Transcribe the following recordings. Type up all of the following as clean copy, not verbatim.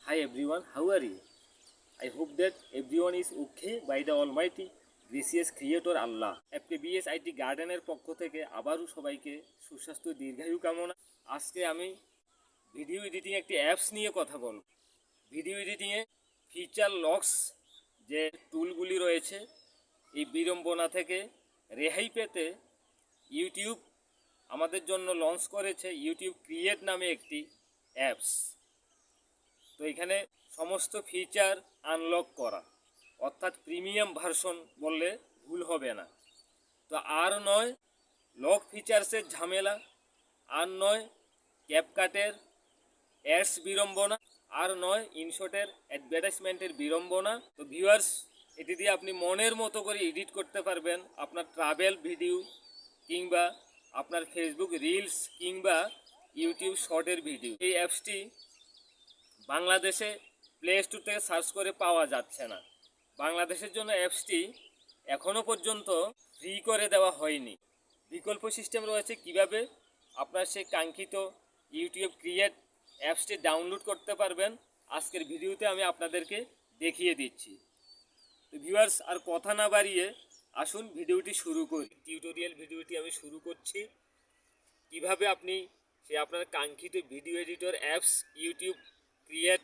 Hi everyone, how are you? I hope that everyone is okay by the Almighty gracious Creator Allah. FKBS IT গার্ডেনের পক্ষ থেকে আবারও সবাইকে সুস্বাস্থ্য দীর্ঘায়ু কামনা। আজকে আমি ভিডিও এডিটিং একটি অ্যাপস নিয়ে কথা বলব। ভিডিও এডিটিংয়ে ফিচার লক্স যে টুলগুলি রয়েছে এই বিড়ম্বনা থেকে রেহাই পেতে ইউটিউব আমাদের জন্য লঞ্চ করেছে ইউটিউব ক্রিয়েট নামে একটি অ্যাপস। তো এখানে সমস্ত ফিচার আনলক করা, অর্থাৎ প্রিমিয়াম ভার্সন বললে ভুল হবে না। তো আর নয় লক ফিচার্সের ঝামেলা, আর নয় ক্যাপকাটের অ্যাডস বিড়ম্বনা, আর নয় ইনশটের অ্যাডভার্টাইজমেন্টের বিড়ম্বনা। তো ভিউয়ার্স, এটি দিয়ে আপনি মনের মতো করে এডিট করতে পারবেন আপনার ট্রাভেল ভিডিও কিংবা আপনার ফেসবুক রিলস কিংবা ইউটিউব শর্টের ভিডিও। এই অ্যাপসটি বাংলাদেশে প্লে স্টোর থেকে সার্চ করে পাওয়া যাচ্ছে না। বাংলাদেশের জন্য অ্যাপসটি এখনও পর্যন্ত ফ্রি করে দেওয়া হয়নি। বিকল্প সিস্টেম রয়েছে কিভাবে আপনার সেই কাঙ্ক্ষিত ইউটিউব ক্রিয়েট অ্যাপসটি ডাউনলোড করতে পারবেন, আজকের ভিডিওতে আমি আপনাদেরকে দেখিয়ে দিচ্ছি। তো ভিউয়ার্স, আর কথা না বাড়িয়ে আসুন ভিডিওটি শুরু করি। টিউটোরিয়াল ভিডিওটি আমি শুরু করছি কিভাবে আপনি সেই আপনার কাঙ্ক্ষিত video editor apps YouTube create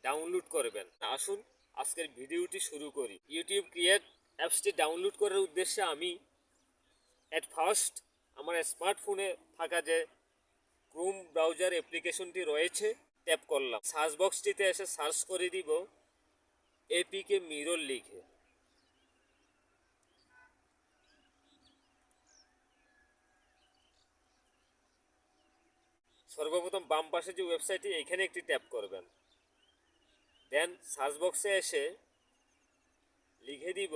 download করবেন। আসুন আজকের ভিডিওটি শুরু করি। ইউটিউব ক্রিয়েট অ্যাপসটি ডাউনলোড করার উদ্দেশ্যে আমি ফার্স্ট আমার স্মার্টফোনে থাকা যে ক্রোম ব্রাউজার অ্যাপ্লিকেশনটি রয়েছে ট্যাপ করলাম। সার্চ বক্সটিতে এসে সার্চ করে দিব এপিকে মিরর লিখে। সর্বপ্রথম বাম পাশে যে ওয়েবসাইটটি এখানে একটি ট্যাপ করবেন। দেন সার্চ বক্সে এসে লিখে দিব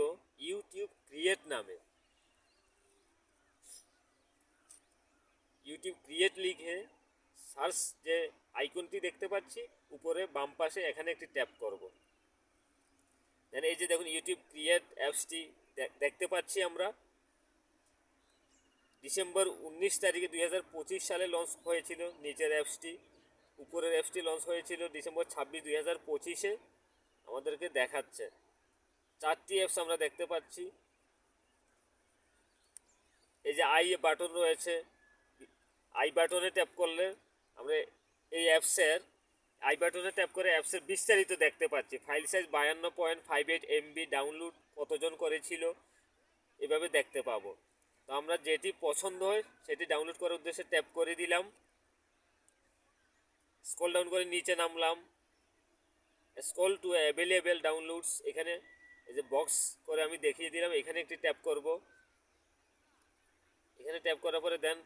ইউটিউব ক্রিয়েট নামে। ইউটিউব ক্রিয়েট লিখে সার্চ যে আইকনটি দেখতে পাচ্ছি উপরে বাম পাশে, এখানে একটি ট্যাপ করব। দেন এই যে দেখুন ইউটিউব ক্রিয়েট অ্যাপসটি দেখতে পাচ্ছি আমরা। ডিসেম্বর 19 তারিখে 2025 সালে লঞ্চ হয়েছিল নিচের অ্যাপসটি। উপরের অ্যাপসটি লঞ্চ হয়েছিল ডিসেম্বর 26, 2025-এ। আমাদেরকে দেখাচ্ছে 4টি অ্যাপস আমরা দেখতে পাচ্ছি। এই যে আই বাটন রয়েছে, আই বাটনে ট্যাপ করলে আমরা এই অ্যাপসের আই বাটনে ট্যাপ করে অ্যাপসের বিস্তারিত দেখতে পাচ্ছি। ফাইল সাইজ 52.58 MB, ডাউনলোড কতজন করেছিল এভাবে দেখতে পাবো। তো আমরা যেটি পছন্দ হয় সেটি ডাউনলোড করার উদ্দেশ্যে ট্যাপ করে দিলাম। স্ক্রল ডাউন করে নিচে নামলাম, স্ক্রল টু অ্যাভেলেবেল ডাউনলোডস, এখানে এই যে বক্স করে আমি দেখিয়ে দিলাম, এখানে একটি ট্যাপ করব। এখানে ট্যাপ করার পরে দেন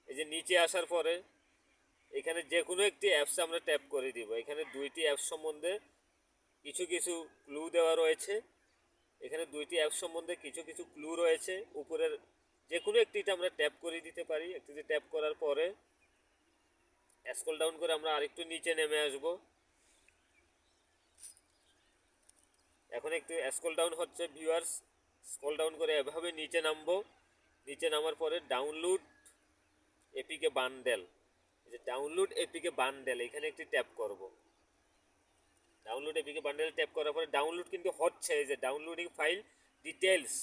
এই যে নিচে আসার পরে এখানে যে কোনো একটি অ্যাপসে আমরা ট্যাপ করে দিব। এখানে 2টি অ্যাপস সম্বন্ধে কিছু কিছু ক্লু দেওয়া রয়েছে। এখানে 2টি অ্যাপস সম্বন্ধে কিছু কিছু ক্লু রয়েছে। উপরের যে কোনো একটিতে আমরা ট্যাপ করে দিতে পারি। একটিতে ট্যাপ করার পরে স্ক্রল ডাউন করে আমরা আরেকটু নিচে নেমে আসব। এখন একটু স্ক্রল ডাউন হচ্ছে ভিউয়ার্স। স্ক্রল ডাউন করে এভাবে নিচে নামবো। নিচে নামার পরে ডাউনলোড এপিকে বান্ডেল, এই যে ডাউনলোড এপিকে বান্ডেল, এখানে একটি ট্যাপ করব। ডাউনলোড এপিকে বান্ডেল ট্যাপ করার পরে ডাউনলোড কিন্তু হচ্ছে, এই যে ডাউনলোডিং ফাইল ডিটেলস।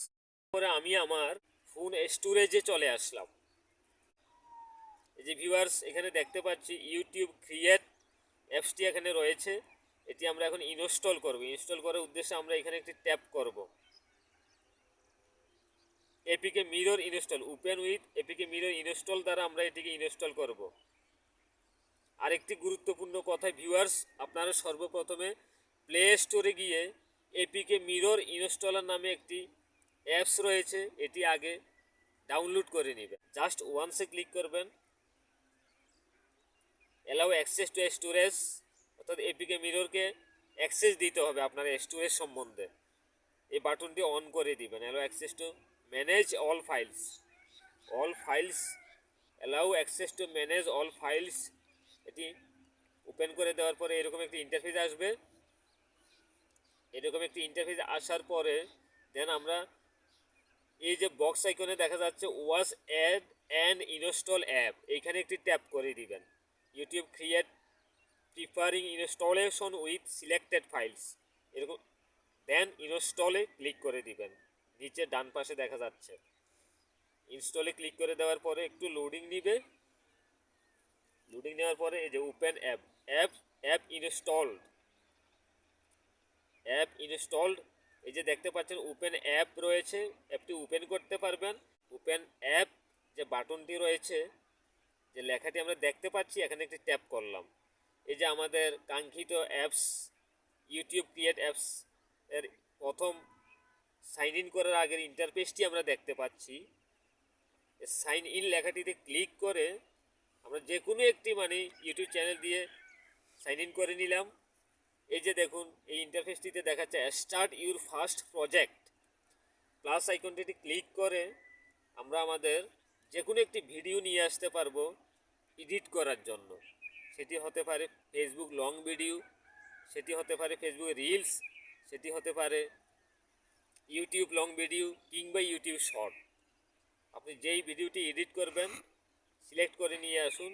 পরে আমি আমার ফোন স্টোরেজে চলে আসলাম। এই যে ভিউয়ার্স, এখানে দেখতে পাচ্ছি ইউটিউব ক্রিয়েট অ্যাপসটি এখানে রয়েছে। এটি আমরা এখন ইনস্টল করব। ইনস্টল করার উদ্দেশ্যে আমরা এখানে একটি ট্যাপ করব। APK mirror install, open with APK mirror install দ্বারা আমরা এটিকে ইনস্টল করব। আরেকটি গুরুত্বপূর্ণ কথা ভিউয়ার্স, আপনারা সর্বপ্রথমে প্লে স্টোরে গিয়ে এপিকে মিরর ইনস্টলার নামে একটি অ্যাপস রয়েছে, এটি আগে ডাউনলোড করে নেবেন। জাস্ট ওয়ান্সে ক্লিক করবেন, অ্যালাউ অ্যাক্সেস টু স্টোরেজ, অর্থাৎ এপিকে মিররকে অ্যাক্সেস দিতে হবে আপনার স্টোরেজ সম্বন্ধে। এই বাটনটি অন করে দিবেন। Allow access to manage all files, all files, allow access to manage all files, এটি ওপেন করে দেওয়ার পরে এরকম একটি ইন্টারফেস আসবে। এরকম একটি ইন্টারফেস আসার পরে দেন আমরা এই যে বক্স আইকনে দেখা যাচ্ছে ওয়াজ অ্যাড অ্যান্ড ইনস্টল অ্যাপ, এইখানে একটি ট্যাপ করে দিবেন। YouTube create প্রিফারিং installation with selected files, এরকম দেন ইনস্টলে ক্লিক করে দিবেন। নিচে ডান পাশে দেখা যাচ্ছে। ইনস্টলে ক্লিক করে দেওয়ার পরে একটু লোডিং নিবে। লোডিং নেওয়ার পরে এই যে ওপেন অ্যাপ, অ্যাপ ইনস্টলড, এই যে দেখতে পাচ্ছেন ওপেন অ্যাপ রয়েছে, অ্যাপটি ওপেন করতে পারবেন। ওপেন অ্যাপ যে বাটনটি রয়েছে, যে লেখাটি আমরা দেখতে পাচ্ছি, এখানে একটি ট্যাপ করলাম। এই যে আমাদের কাঙ্ক্ষিত অ্যাপস, ইউটিউব ক্রিয়েট অ্যাপস এর প্রথম সাইন ইন করার আগের ইন্টারফেসটি আমরা দেখতে পাচ্ছি। সাইন ইন লেখাটিতে ক্লিক করে আমরা যে কোনো একটি ইউটিউব চ্যানেল দিয়ে সাইন ইন করে নিলাম। এই যে দেখুন, এই ইন্টারফেসটিতে দেখাচ্ছে start your first project. Plus আইকনটিতে ক্লিক করে আমরা আমাদের যে কোনো একটি ভিডিও নিয়ে আসতে পারবো এডিট করার জন্য। সেটি হতে পারে ফেসবুক লং ভিডিও, সেটি হতে পারে ফেসবুক রিলস, সেটি হতে পারে ইউটিউব লং ভিডিও কিংবা ইউটিউব শর্ট। আপনি যেই ভিডিওটি এডিট করবেন সিলেক্ট করে নিয়ে আসুন।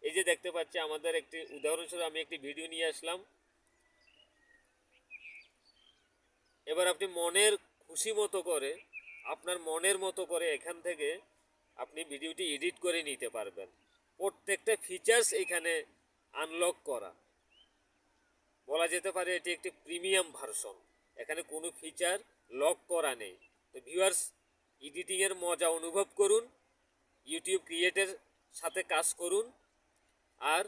এই যে দেখতে পাচ্ছি আমাদের একটি উদাহরণস্বরূপ আমি একটি ভিডিও নিয়ে আসলাম। এবার আপনি মনের খুশি মতো করে, আপনার মনের মতো করে এখান থেকে আপনি ভিডিওটি এডিট করে নিতে পারবেন। প্রত্যেকটা ফিচার্স এখানে আনলক করা, বলা যেতে পারে এটি একটি প্রিমিয়াম ভার্সন। এখানে কোনো ফিচার লক করা নেই। তো ভিউয়ার্স, এডিটিংয়ের মজা অনুভব করুন, ইউটিউব ক্রিয়েটের সাথে কাজ করুন। আর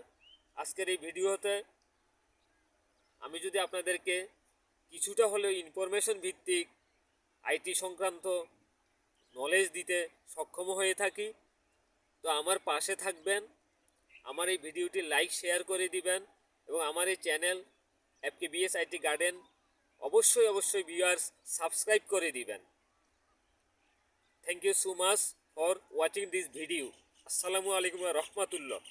আজকের এই ভিডিওতে আমি যদি আপনাদেরকে কিছুটা হলেও ইনফরমেশন ভিত্তিক আইটি সংক্রান্ত নলেজ দিতে সক্ষম হয়ে থাকি, তো আমার পাশে থাকবেন, আমার এই ভিডিওটি লাইক শেয়ার করে দিবেন এবং আমার এই চ্যানেল FKBS IT গার্ডেন অবশ্যই ভিউয়ার্স সাবস্ক্রাইব করে দিবেন। Thank you so much for watching this video. আসসালামু আলাইকুম ওয়া রাহমাতুল্লাহ।